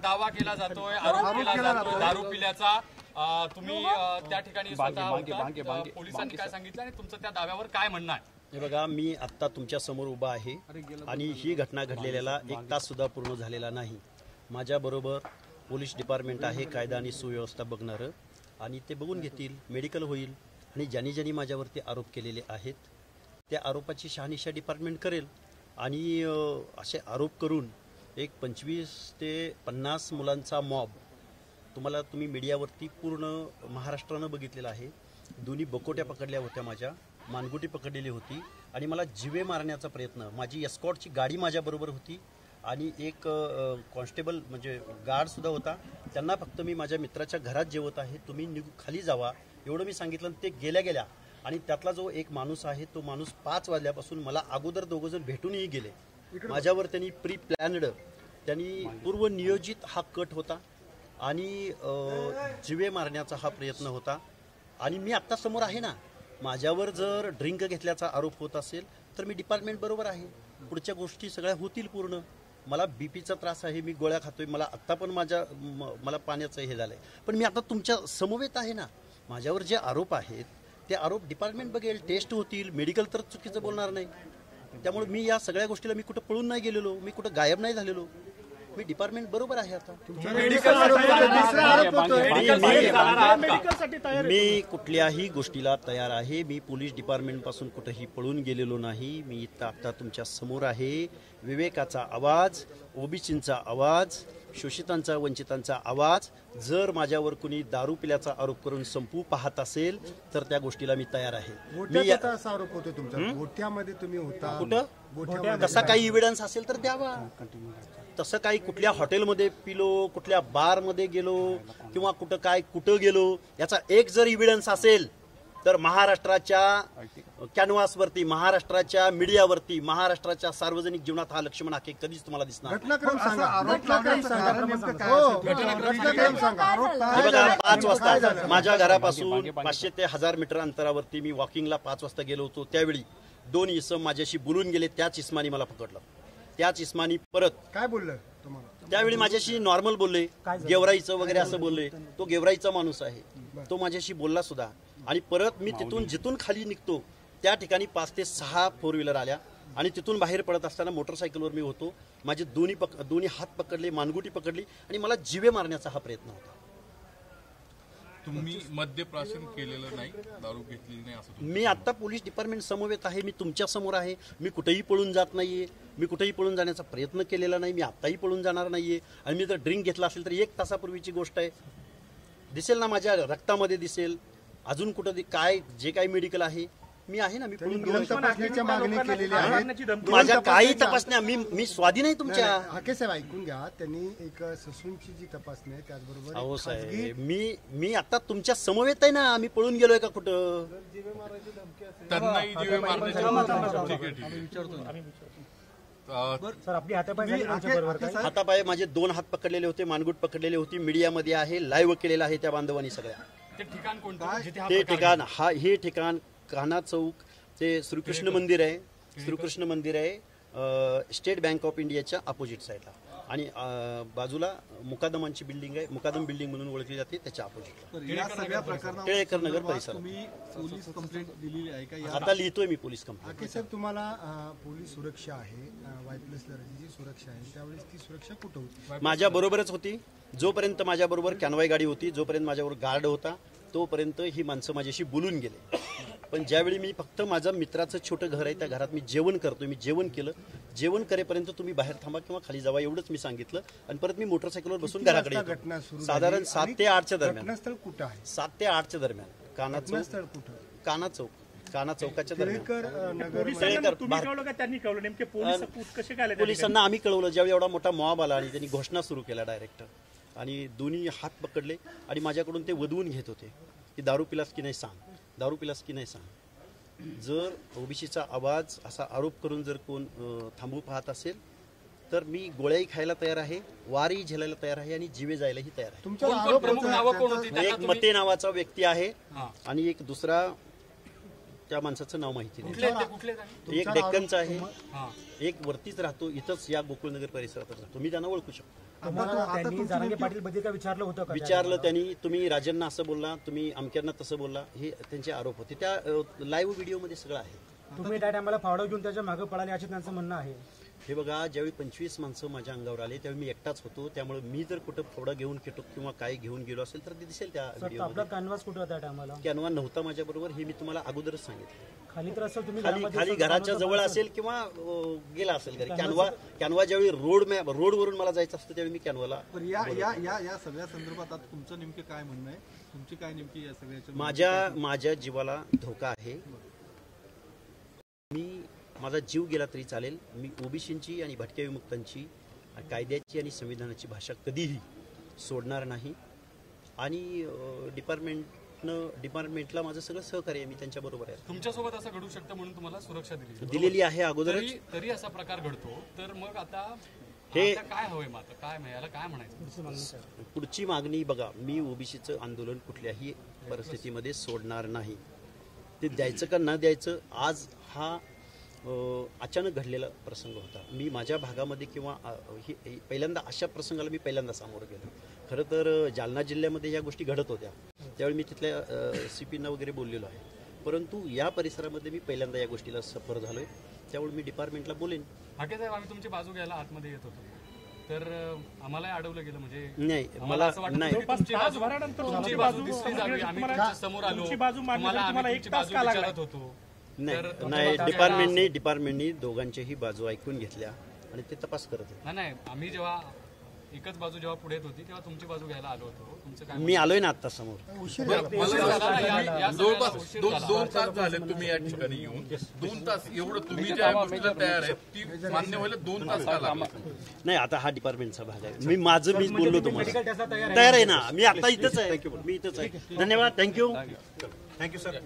दावा केला जातोय, आरोप केला जातोय दारू पिल्याचा, तुम्ही त्या ठिकाणी स्वतः होता, पोलिसांनी काय सांगितलं आणि तुमचं त्या दाव्यावर काय म्हणणं आहे? हे बघा, मी आत्ता तुमच्या समोर उभा आहे आणि ही घटना घडलेल्याला 1 तास सुद्धा पूर्ण झालेला नाही. माझ्याबरोबर पोलीस डिपार्टमेंट आहे, कायदा आणि सुव्यवस्था बघणारं, आणि ते बघून घेतील, मेडिकल होईल आणि ज्यांनी ज्यांनी माझ्यावरती आरोप केलेले आहेत त्या आरोपाची शहानिशा डिपार्टमेंट करेल. आणि असे आरोप करून एक 25 ते 50 मुलांचा मॉब तुम्ही मीडियावरती पूर्ण महाराष्ट्रानं बघितलेला आहे. दोन्ही बकोट्या पकडल्या होत्या, माझ्या मानगुटी पकडलेली होती आणि मला जीवे मारण्याचा प्रयत्न. माझी एस्कॉर्टची गाडी माझ्याबरोबर होती आणि एक कॉन्स्टेबल म्हणजे गार्डसुद्धा होता. त्यांना फक्त मी माझ्या मित्राच्या घरात जेवत आहे, तुम्ही खाली जावा एवढं मी सांगितलं. ते गेल्या आणि त्यातला जो एक माणूस आहे तो माणूस 5 वाजल्यापासून मला अगोदर 2 जण भेटूनही गेले. माझ्यावर त्यांनी प्री प्लॅन्ड, त्यांनी पूर्वनियोजित हा कट होता आणि जीवे मारण्याचा हा प्रयत्न होता. आणि मी आत्ता समोर आहे ना, माझ्यावर जर ड्रिंक घेतल्याचा आरोप होत असेल तर मी डिपार्टमेंट बरोबर आहे, पुढच्या गोष्टी सगळ्या होतील पूर्ण. मला बीपीचा त्रास आहे, मी गोळ्या खातोय, मला आत्ता पण मला पाण्याचं हे झालंय, पण मी आता तुमच्या समवेत आहे ना. माझ्यावर जे आरोप आहेत ते आरोप डिपार्टमेंट बघेल, टेस्ट होतील, मेडिकल तर चुकीचं बोलणार नाही. त्यामुळे मी या सगळ्या गोष्टीला मी कुठं पळून नाही गेलेलो, मी कुठं गायब नाही झालेलो, मी डिपार्टमेंट बरोबर आहे. आता मी कुठल्याही गोष्टीला तयार आहे. मी पोलीस डिपार्टमेंट पासून कुठेही पळून गेलेलो नाही. मी आता तुमच्या समोर आहे. विवेकाचा आवाज, ओबीसींचा आवाज, शोषितांचा, वंचितांचा आवाज. जर माझ्यावर कुणी दारू पिल्याचा आरोप करून संपू पाहत असेल तर त्या गोष्टीला मी तयार आहे. आरोप होतो तुमचा, गोठ्यामध्ये तुम्ही होता कुठं? तसा काही इव्हिडन्स असेल तर द्यावा. तसं काही कुठल्या हॉटेलमध्ये पिलो, कुठल्या बारमध्ये गेलो किंवा कुठं गेलो याचा एक जर इव्हिडन्स असेल तर महाराष्ट्राच्या कॅनव्हासवरती, महाराष्ट्राच्या मीडियावरती, महाराष्ट्राच्या सार्वजनिक जीवनात हा लक्ष्मण हाके कधीच तुम्हाला दिसणार. बघा, 5 वाजता माझ्या घरापासून 500 ते 1000 मीटर अंतरावरती मी वॉकिंगला 5 वाजता गेलो होतो. त्यावेळी 2 इसम माझ्याशी बोलून गेले. त्याच इस्मानी मला पकडलं. त्याच इस्मानी परत काय बोललं तुम्हाला? त्यावेळी माझ्याशी नॉर्मल बोलले, गेवराईचं वगैरे असं बोलले. तो गेवराईचा माणूस आहे, तो माझ्याशी बोलला सुद्धा. आणि परत मी जिथून खाली निघतो त्या ठिकाणी 5 ते 6 4 व्हीलर आल्या आणि तिथून बाहेर पडत असताना मोटरसायकलवर मी होतो. माझे दोन्ही हात पकडले, मानगुटी पकडली आणि मला जीवे मारण्याचा हा प्रयत्न होता. तुम्ही मद्यप्राशन केलेलं नाही, दारू घेतलेली नाही असं? मी आता पोलीस डिपार्टमेंट समवेत आहे, मी तुमच्या समोर आहे. मी कुठेही पळून जात नाहीये, मी कुठेही पळून जाण्याचा प्रयत्न केलेला नाही, मी आत्ताही पळून जाणार नाहीये. आणि मी जर ड्रिंक घेतला असेल तर 1 तासापूर्वीची गोष्ट आहे, दिसेल ना, माझ्या रक्तामध्ये दिसेल. अजून कुठं काय जे काही मेडिकल आहे मी आहे ना, मी पळून गेलो. तपासण्याची मागणी केलेली आहे. माझ्या काही तपासण्या मी स्वाधीन आहे तुमच्या. हाके साहेब ऐकून घ्या, त्यांनी एक ससूनची जी तपासणी आहे त्याचबरोबर. अहो साहेब, मी आता तुमच्या समवेत आहे ना, मी पळून गेलोय का कुठं? त्यांनाही जीवे हातापाय माझे 2 हात पकडलेले होते, मानगुट पकडलेले होती. मीडियामध्ये आहे, लाईव्ह केलेलं आहे त्या बांधवांनी सगळ्या. ते ठिकाण कोणतं? ते ठिकाण हे ठिकाण कान्हा चौक, ते श्रीकृष्ण मंदिर आहे. श्रीकृष्ण मंदिर आहे स्टेट बँक ऑफ इंडियाच्या अपोजिट साईडला. आणि बाजूला मुकादमांची बिल्डिंग आहे, मुकादम बिल्डिंग म्हणून ओळखली जाते, त्याच्या अपोजिटला टिळेकर नगर परिसर. आता लिहितोय मी पोलीस कंप्लेंट. हाके साहेब, तुम्हाला पोलीस सुरक्षा आहे, वायप्लस जी सुरक्षा आहे, त्यावेळेस ती सुरक्षा कुठं होती? माझ्या बरोबरच होती. जोपर्यंत माझ्या बरोबर कॅनवाय गाडी होती, जोपर्यंत माझ्याबरोबर गार्ड होता, तोपर्यंत ही माणसं माझ्याशी बोलून गेले. पण ज्यावेळी मी फक्त माझं मित्राचं छोटं घर आहे, त्या घरात मी जेवण करतोय, मी जेवण केलं. जेवण करेपर्यंत तुम्ही बाहेर थांबा किंवा खाली जावा एवढंच मी सांगितलं. आणि परत मी मोटरसायकलवर बसून घराकडे येतो. साधारण 7 ते 8च्या दरम्यान. घटनास्थळ कुठं आहे? 7 ते 8च्या दरम्यान. कान्हा चौक, कान्हा चौकाच्या दरम्यान. पोलिसांना आम्ही कळवलं ज्यावेळी एवढा मोठा मॉब आला आणि त्यांनी घोषणा सुरू केला डायरेक्ट. आणि दोन्ही हात पकडले आणि माझ्याकडून ते वदवून घेत होते की दारू पिलास की नाही सांग, दारू पिलास की नाही सांग. जर ओबीसीचा आवाज असा आरोप करून जर कोण थांबवू पाहत असेल तर मी गोळ्याही खायला तयार आहे, वारही झेलायला तयार आहे आणि जीवे जायलाही तयार आहे. एक मते नावाचा व्यक्ती आहे आणि एक दुसरा, त्या माणसाचं नाव माहिती नाही. एक डेक्कनचा आहे, एक वरतीच राहतो, इथंच या गोकुळनगर परिसरात राहतो. मी त्यांना ओळखू शकतो. त्यांनी जरांगे पाटील बद्दल काय विचारलं होतं का? विचारलं त्यांनी, तुम्ही राजांना असं बोलला, तुम्ही अमक्यांना तसं बोलला, हे त्यांचे आरोप होते. त्या लाईव्ह व्हिडिओमध्ये सगळं आहे. तुम्ही त्या टायमाला फावडा घेऊन त्याच्या मागे पळाले असे त्यांचं म्हणणं आहे. हे बघा, ज्यावेळी 25 माणसं माझ्या अंगावर आले त्यावेळी मी एकटाच होतो. त्यामुळे मी जर कुठं फोडा घेऊन गेलो किंवा काय घेऊन गेलो असेल तर ते दिसेल त्या आपला व्हिडिओमध्ये. कॅनव्हास कुठं होता त्या टायमाला? कॅनवा नव्हता माझ्याबरोबर, हे मी तुम्हाला अगोदरच सांगितलं. खाली तर असेल, तुम्ही खाली घराच्या जवळ असेल किंवा गेला असेल घरी. कॅनवा ज्यावेळी रोडवरून मला जायचं असतं त्यावेळी मी कॅनवाला. या सगळ्या संदर्भात आता तुमचं नेमके काय म्हणणं आहे? तुमची काय नेमकी या सगळ्याच्या माझ्या जीवाला धोका आहे. माझा जीव गेला तरी चालेल. मी ओबीसींची आणि भटक्या विमुक्तांची कायद्याची आणि संविधानाची भाषा कधीही सोडणार नाही. आणि डिपार्टमेंटला माझं सगळं सहकार्य आहे, मी त्यांच्याबरोबर आहे. तुमच्यासोबत असं घडू शकतं म्हणून तुम्हाला सुरक्षा दिलेली आहे अगोदरच. तरी असा प्रकार घडतो तर मग आता हे काय हवंय? मग आता काय याला काय म्हणायचं? पुढची मागणी बघा, मी ओबीसीचं आंदोलन कुठल्याही परिस्थितीमध्ये सोडणार नाही. ते द्यायचं का न द्यायचं, आज हा अचानक घडलेला प्रसंग होता. मी माझ्या भागामध्ये किंवा पहिल्यांदा अशा प्रसंगाला मी पहिल्यांदा सामोरं गेलो. खरं तर जालना जिल्ह्यामध्ये या गोष्टी घडत होत्या, त्यावेळी मी तिथल्या CPना वगैरे बोललेलो आहे. परंतु या परिसरामध्ये मी पहिल्यांदा या गोष्टीला सफर झालोय. त्यामुळे मी डिपार्टमेंटला बोलेन. हाके साहेब, आम्ही तुमची बाजू घ्यायला आतमध्ये येत होतो तर आम्हालाही अडवलं गेलं. म्हणजे नाही, मला नाही. तुमची बाजू दिसली जावी, आम्ही तुमच्या समोर आलो, तुम्हाला आम्ही तुमची बाजू विचारत होतो. नाही, डिपार्टमेंटनी दोघांच्याही बाजू ऐकून घेतल्या आणि ते तपास करत होते. नाही, आम्ही जेव्हा एकच बाजू जेव्हा पुढे येत होती तेव्हा तुमची बाजू घ्यायला आलो होतो. तुमचं काय? मी आलोय ना आता समोर. जवळपास 2 तास झाले तुम्ही या ठिकाणी येऊन. 2 तास एवढं तुम्ही ज्या गोष्टीला तयार आहे ती मान्य व्हायला 2 तास का लागले? नाही, आता हा डिपार्टमेंटचा भाग आहे. मीच बोललो तुम्हाला. तयार आहे ना, मी आता इथंच आहे. मी इथंच आहे. धन्यवाद. Thank you sir.